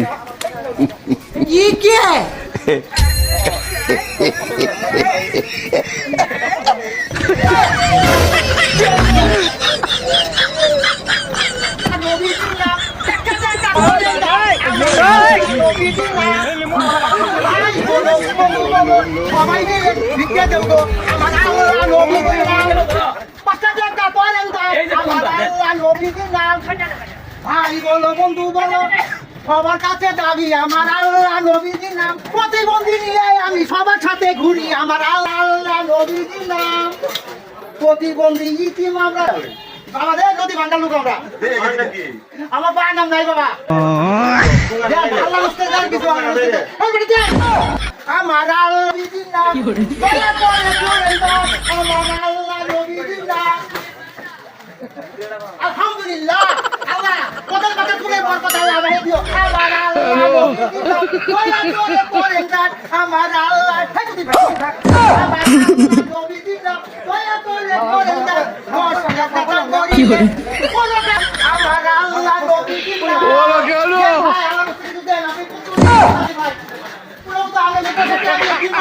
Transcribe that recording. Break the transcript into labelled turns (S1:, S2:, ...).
S1: ये क्या है? ভাই বলো বন্ধু বলো সবার কাছে দাবি আমার আল্লাহ নবীজির নাম প্রতিবন্ধী নিয়ে আমি সবার সাথে ঘুরি আমার আল্লাহ নবীজির নাম প্রতিবন্ধী ইতিম আমরা আমাদের যদি বাংলা লোক আমরা আমার বাবার নাম নাই বাবা আল্লাহ হচ্ছে যার কিছু আমার আল্লাহ নবীজির নাম আমার আল্লাহ নবীজির নাম আলহামদুলিল্লাহ আল্লাহ কোথায় কথা তুলে বড় কথা আল্লাহ দিও আমার আল্লাহ নবীজির পরে যান আমার আল্লাহ থাকি আমার নবীজির নাম দয়া করে পরে যান মশলা কথা করি আমার আল্লাহ নবীজির নাম ওলা গেল ভাই আল্লাহ নবীজির দেন আমি পুরো তো আল্লাহ নবীজির